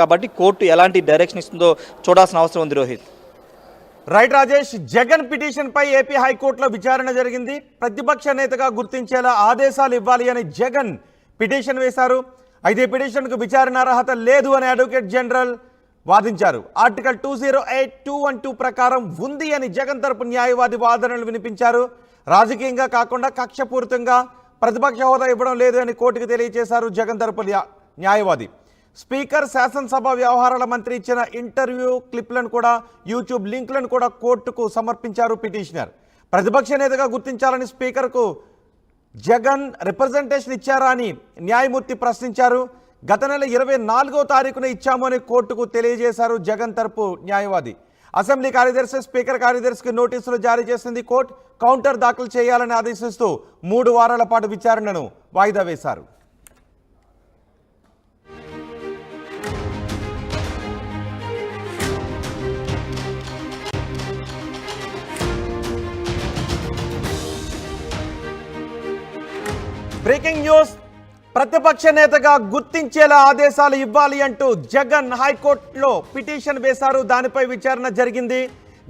కాబట్టి కోర్టు ఎలాంటి డైరెక్షన్ ఇస్తుందో చూడాల్సిన అవసరం ఉంది. రోహిత్. రైట్ రాజేష్, జగన్ పిటిషన్ పై ఏపీ హైకోర్టులో విచారణ జరిగింది. ప్రతిపక్ష నేతగా గుర్తించేలా ఆదేశాలు ఇవ్వాలి అని జగన్ పిటిషన్ వేశారు. అయితే పిటిషన్కు విచారణ అర్హత లేదు అని అడ్వకేట్ జనరల్ వాదించారు. ఆర్టికల్ 208(212) ప్రకారం ఉంది అని జగన్ తరపు న్యాయవాది వాదనలు వినిపించారు. రాజకీయంగా కాకుండా కక్షపూరితంగా ప్రతిపక్ష హోదా ఇవ్వడం లేదు అని కోర్టుకు తెలియజేశారు జగన్ తరపు న్యాయవాది. స్పీకర్ శాసనసభ వ్యవహారాల మంత్రి ఇచ్చిన ఇంటర్వ్యూ క్లిప్లను కూడా, యూట్యూబ్ లింక్లను కూడా కోర్టుకు సమర్పించారు పిటిషనర్. ప్రతిపక్ష నేతగా గుర్తించాలని స్పీకర్కు జగన్ రిప్రజెంటేషన్ ఇచ్చారా అని న్యాయమూర్తి ప్రశ్నించారు. గత నెల 24వ తారీఖున ఇచ్చాము అని కోర్టుకు తెలియజేశారు జగన్ తరపు న్యాయవాది. అసెంబ్లీ కార్యదర్శి స్పీకర్ కార్యదర్శికి నోటీసులు జారీ చేసింది కోర్టు. కౌంటర్ దాఖలు చేయాలని ఆదేశిస్తూ 3 వారాల పాటు విచారణను వాయిదా వేశారు. బ్రేకింగ్ న్యూస్, ప్రతిపక్ష నేతగా గుర్తించేలా ఆదేశాలు ఇవ్వాలి అంటూ జగన్ హైకోర్టులో పిటిషన్ వేశారు. దానిపై విచారణ జరిగింది.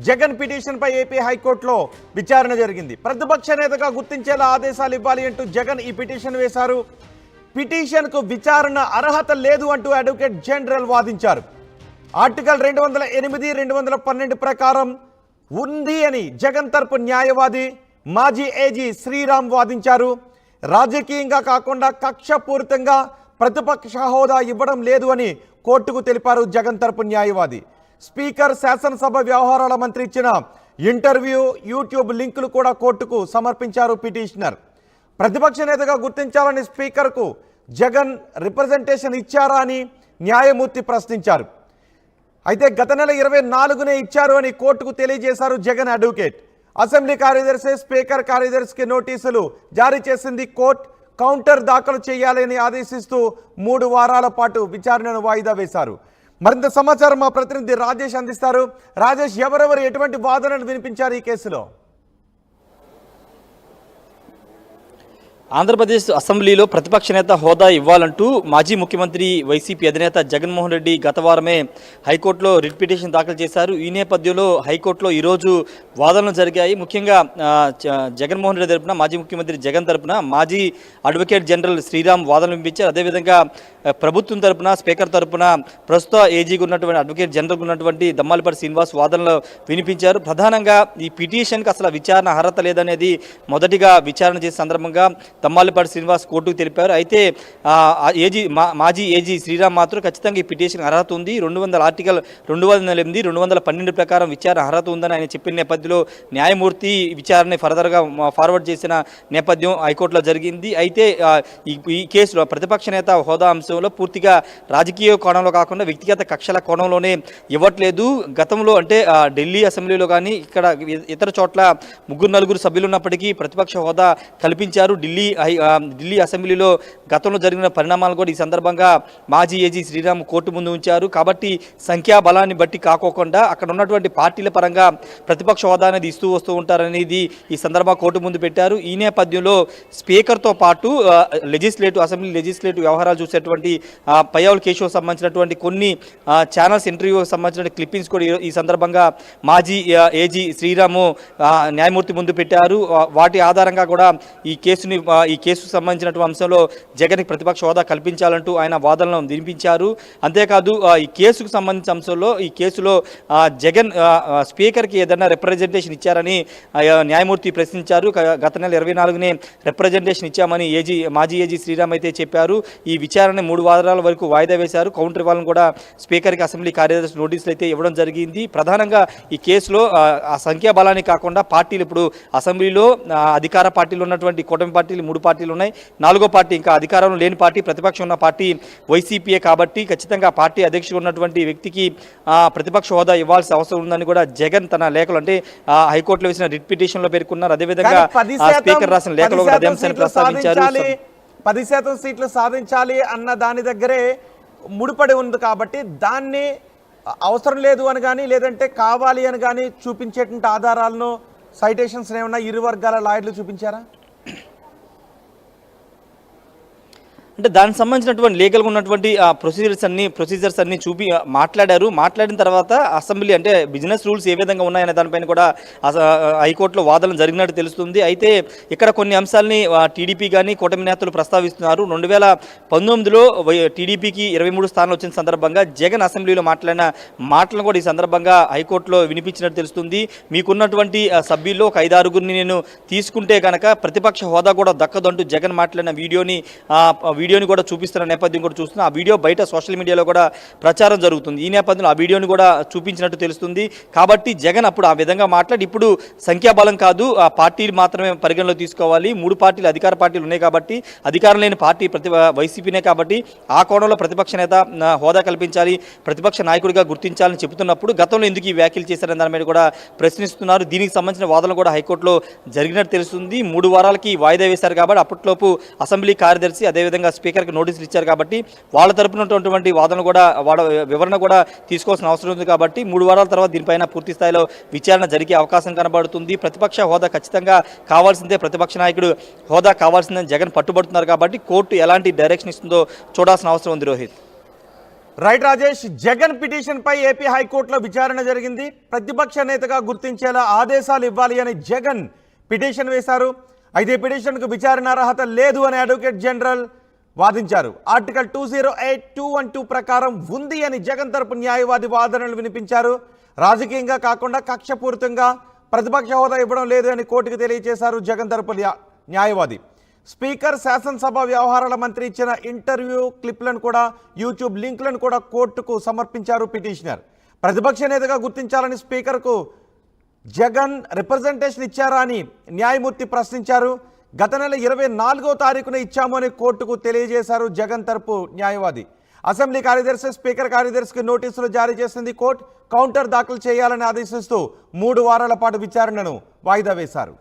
జగన్ పిటిషన్పై ఏపీ హైకోర్టులో విచారణ జరిగింది. ప్రతిపక్ష నేతగా గుర్తించేలా ఆదేశాలు ఇవ్వాలి అంటూ జగన్ ఈ పిటిషన్ వేశారు. పిటిషన్కు విచారణ అర్హత లేదు అంటూ అడ్వకేట్ జనరల్ వాదించారు. ఆర్టికల్ 208, 212 ప్రకారం ఉంది అని జగన్ తరపు న్యాయవాది మాజీ ఏజీ శ్రీరామ్ వాదించారు. రాజకీయంగా కాకుండా కక్షపూరితంగా ప్రతిపక్ష హోదా ఇవ్వడం లేదు అని కోర్టుకు తెలిపారు జగన్ తరపు న్యాయవాది. స్పీకర్ శాసనసభ వ్యవహారాల మంత్రి ఇచ్చిన ఇంటర్వ్యూ, యూట్యూబ్ లింకులు కూడా కోర్టుకు సమర్పించారు పిటిషనర్. ప్రతిపక్ష నేతగా గుర్తించాలని స్పీకర్కు జగన్ రిప్రజెంటేషన్ ఇచ్చారా అని న్యాయమూర్తి ప్రశ్నించారు. అయితే గత నెల 24నే ఇచ్చారు అని కోర్టుకు తెలియజేశారు జగన్ అడ్వకేట్. అసెంబ్లీ కార్యదర్శి స్పీకర్ కార్యదర్శికి నోటీసులు జారీ చేసింది కోర్టు. కౌంటర్ దాఖలు చేయాలని ఆదేశిస్తూ 3 వారాల పాటు విచారణను వాయిదా వేశారు. మరింత సమాచారం మా ప్రతినిధి రాజేష్ అందిస్తారు. రాజేష్, ఎవరెవరు ఎటువంటి వాదనలు వినిపించారు ఈ కేసులో? ఆంధ్రప్రదేశ్ అసెంబ్లీలో ప్రతిపక్ష నేత హోదా ఇవ్వాలంటూ మాజీ ముఖ్యమంత్రి వైసీపీ అధినేత జగన్మోహన్ రెడ్డి గత వారమే హైకోర్టులో రిట్ పిటిషన్ దాఖలు చేశారు. ఈ నేపథ్యంలో హైకోర్టులో ఈరోజు వాదనలు జరిగాయి. ముఖ్యంగా జగన్మోహన్ రెడ్డి తరపున, మాజీ ముఖ్యమంత్రి జగన్ తరపున మాజీ అడ్వకేట్ జనరల్ శ్రీరామ్ వాదనలు వినిపించారు. అదేవిధంగా ప్రభుత్వం తరపున, స్పీకర్ తరపున ప్రస్తుత ఏజీగా ఉన్నటువంటి అడ్వకేట్ జనరల్ ఉన్నటువంటి దమ్మాలపాటి శ్రీనివాస్ వాదనలు వినిపించారు. ప్రధానంగా ఈ పిటిషన్కి అసలు విచారణ అర్హత లేదనేది మొదటిగా విచారణ చేసే సందర్భంగా దమ్మాలపాటి శ్రీనివాస్ కోర్టుకు తెలిపారు. అయితే మాజీ ఏజీ శ్రీరామ్ మాత్రం ఖచ్చితంగా ఈ పిటిషన్ అర్హత ఉంది, ఆర్టికల్ 208, 212 ప్రకారం విచారణ అర్హత ఉందని ఆయన చెప్పిన నేపథ్యంలో న్యాయమూర్తి విచారణ ఫర్దర్గా ఫార్వర్డ్ చేసిన నేపథ్యం హైకోర్టులో జరిగింది. అయితే ఈ కేసులో ప్రతిపక్ష నేత హోదా అంశంలో పూర్తిగా రాజకీయ కోణంలో కాకుండా వ్యక్తిగత కక్షల కోణంలోనే ఇవ్వట్లేదు. గతంలో అంటే ఢిల్లీ అసెంబ్లీలో కానీ ఇక్కడ ఇతర చోట్ల 3-4 సభ్యులు ఉన్నప్పటికీ ప్రతిపక్ష హోదా కల్పించారు. ఢిల్లీ అసెంబ్లీలో గతంలో జరిగిన పరిణామాలు కూడా ఈ సందర్భంగా మాజీ ఏజీ శ్రీరామ్ కోర్టు ముందు ఉంచారు. కాబట్టి సంఖ్యాబలాన్ని బట్టి కాకోకుండా అక్కడ ఉన్నటువంటి పార్టీల పరంగా ప్రతిపక్ష హోదా అనేది ఇస్తూ వస్తూ ఉంటారనేది ఈ సందర్భంగా కోర్టు ముందు పెట్టారు. ఈ నేపథ్యంలో స్పీకర్తో పాటు అసెంబ్లీ లెజిస్లేటివ్ వ్యవహారాలు చూసేటువంటి పయ్యావుల కేశవ్ సంబంధించినటువంటి కొన్ని ఛానల్స్ ఇంటర్వ్యూకి సంబంధించిన క్లిప్పింగ్స్ కూడా ఈ సందర్భంగా మాజీ ఏజీ శ్రీరాము న్యాయమూర్తి ముందు పెట్టారు. వాటి ఆధారంగా కూడా ఈ కేసుకు సంబంధించినటువంటి అంశంలో జగన్కి ప్రతిపక్ష హోదా కల్పించాలంటూ ఆయన వాదనలను వినిపించారు. అంతేకాదు ఈ కేసుకు సంబంధించిన అంశంలో ఈ కేసులో జగన్ స్పీకర్కి ఏదైనా రిప్రజెంటేషన్ ఇచ్చారని న్యాయమూర్తి ప్రశ్నించారు. గత నెల 24నే రిప్రజెంటేషన్ ఇచ్చామని మాజీ ఏజీ శ్రీరామ్ అయితే చెప్పారు. ఈ విచారణ 3 వారాల వరకు వాయిదా వేశారు. కౌంటర్ ఇవ్వాలని కూడా స్పీకర్కి అసెంబ్లీ కార్యదర్శి నోటీసులు అయితే ఇవ్వడం జరిగింది. ప్రధానంగా ఈ కేసులో ఆ సంఖ్యాబలాన్ని కాకుండా పార్టీలు ఇప్పుడు అసెంబ్లీలో అధికార పార్టీలు ఉన్నటువంటి కూటమి పార్టీలు 3 పార్టీలు ఉన్నాయి. 4వ పార్టీ ఇంకా అధికారంలో లేని పార్టీ, ప్రతిపక్షం ఉన్న పార్టీ వైసీపీయే. కాబట్టి ఖచ్చితంగా పార్టీ అధ్యక్షుడు ఉన్నటువంటి వ్యక్తికి ప్రతిపక్ష హోదా ఇవ్వాల్సిన అవసరం ఉందని కూడా జగన్ తన లేఖలు అంటే హైకోర్టులో వేసిన రిట్ పిటిషన్లో పేర్కొన్నారు. అదేవిధంగా స్పీకర్ రాసిన లేఖలో అదే అంశాన్ని ప్రస్తావించారు. 10% సీట్లు సాధించాలి అన్న దాని దగ్గరే ముడిపడి ఉంది. కాబట్టి దాన్ని అవసరం లేదు అని కానీ, లేదంటే కావాలి అని కానీ చూపించేటువంటి ఆధారాలను, సైటేషన్స్ ఏమన్నా ఇరు వర్గాల లాయర్లు చూపించారా? అంటే దానికి సంబంధించినటువంటి లీగల్గా ఉన్నటువంటి ప్రొసీజర్స్ అన్ని మాట్లాడిన తర్వాత అసెంబ్లీ అంటే బిజినెస్ రూల్స్ ఏ విధంగా ఉన్నాయనే దానిపైన కూడా హైకోర్టులో వాదనలు జరిగినట్టు తెలుస్తుంది. అయితే ఇక్కడ కొన్ని అంశాలని టీడీపీ కానీ కూటమి నేతలు ప్రస్తావిస్తున్నారు. 2019లో టీడీపీకి 23 స్థానాలు వచ్చిన సందర్భంగా జగన్ అసెంబ్లీలో మాట్లాడిన మాటలను కూడా ఈ సందర్భంగా హైకోర్టులో వినిపించినట్టు తెలుస్తుంది. మీకున్నటువంటి సభ్యుల్లో ఒక 5-6గురిని నేను తీసుకుంటే కనుక ప్రతిపక్ష హోదా కూడా దక్కదంటూ జగన్ మాట్లాడిన వీడియోని కూడా చూపిస్తున్న నేపథ్యం కూడా చూస్తున్నాం. ఆ వీడియో బయట సోషల్ మీడియాలో కూడా ప్రచారం జరుగుతుంది. ఈ నేపథ్యంలో ఆ వీడియోని కూడా చూపించినట్టు తెలుస్తుంది. కాబట్టి జగన్ అప్పుడు ఆ విధంగా మాట్లాడి ఇప్పుడు సంఖ్యాబలం కాదు, ఆ పార్టీలు మాత్రమే పరిగణలో తీసుకోవాలి, 3 పార్టీలు అధికార పార్టీలు ఉన్నాయి కాబట్టి అధికారం లేని పార్టీ వైసీపీనే కాబట్టి ఆ కోణంలో ప్రతిపక్ష నేత హోదా కల్పించాలి, ప్రతిపక్ష నాయకుడిగా గుర్తించాలని చెబుతున్నప్పుడు గతంలో ఎందుకు ఈ వ్యాఖ్యలు చేశారని దాని మీద కూడా ప్రశ్నిస్తున్నారు. దీనికి సంబంధించిన వాదనలు కూడా హైకోర్టులో జరిగినట్టు తెలుస్తుంది. 3 వారాలకి వాయిదా వేశారు కాబట్టి అప్పట్లోపు అసెంబ్లీ కార్యదర్శి అదేవిధంగా స్పీకర్కి నోటీసులు ఇచ్చారు కాబట్టి వాళ్ళ తరపున ఉన్నటువంటి వాదనలు కూడా వివరణ కూడా తీసుకోవాల్సిన అవసరం ఉంది. కాబట్టి 3 వారాల తర్వాత దీనిపైన పూర్తి స్థాయిలో విచారణ జరిగే అవకాశం కనబడుతుంది. ప్రతిపక్ష హోదా ఖచ్చితంగా కావాల్సిందే, ప్రతిపక్ష నాయకుడు హోదా కావాల్సిందని జగన్ పట్టుబడుతున్నారు కాబట్టి కోర్టు ఎలాంటి డైరెక్షన్ ఇస్తుందో చూడాల్సిన అవసరం ఉంది. రోహిత్. రైట్ రాజేష్, జగన్ పిటిషన్ పై ఏపీ హైకోర్టులో విచారణ జరిగింది. ప్రతిపక్ష నేతగా గుర్తించేలా ఆదేశాలు ఇవ్వాలి అని జగన్ పిటిషన్ వేశారు. అయితే పిటిషన్కు విచారణ అర్హత లేదు అని అడ్వకేట్ జనరల్ వాదించారు. ఆర్టికల్ 208(212) ప్రకారం ఉంది అని జగన్ తరపు న్యాయవాది వాదనలు వినిపించారు. రాజకీయంగా కాకుండా కక్షపూరితంగా ప్రతిపక్ష హోదా ఇవ్వడం లేదు అని కోర్టుకు తెలియజేశారు జగన్ తరపు న్యాయవాది. స్పీకర్ శాసనసభ వ్యవహారాల మంత్రి ఇచ్చిన ఇంటర్వ్యూ క్లిప్లను కూడా యూట్యూబ్ లింక్లను కూడా కోర్టుకు సమర్పించారు పిటిషనర్. ప్రతిపక్ష నేతగా గుర్తించాలని స్పీకర్కు జగన్ రిప్రజెంటేషన్ ఇచ్చారా అని న్యాయమూర్తి ప్రశ్నించారు. గత నెల 24వ తారీఖున ఇచ్చాము అని కోర్టుకు తెలియజేశారు జగన్ తరపు న్యాయవాది. అసెంబ్లీ కార్యదర్శి స్పీకర్ కార్యదర్శికి నోటీసులు జారీ చేసింది కోర్టు. కౌంటర్ దాఖలు చేయాలని ఆదేశిస్తూ 3 వారాల పాటు విచారణను వాయిదా వేశారు.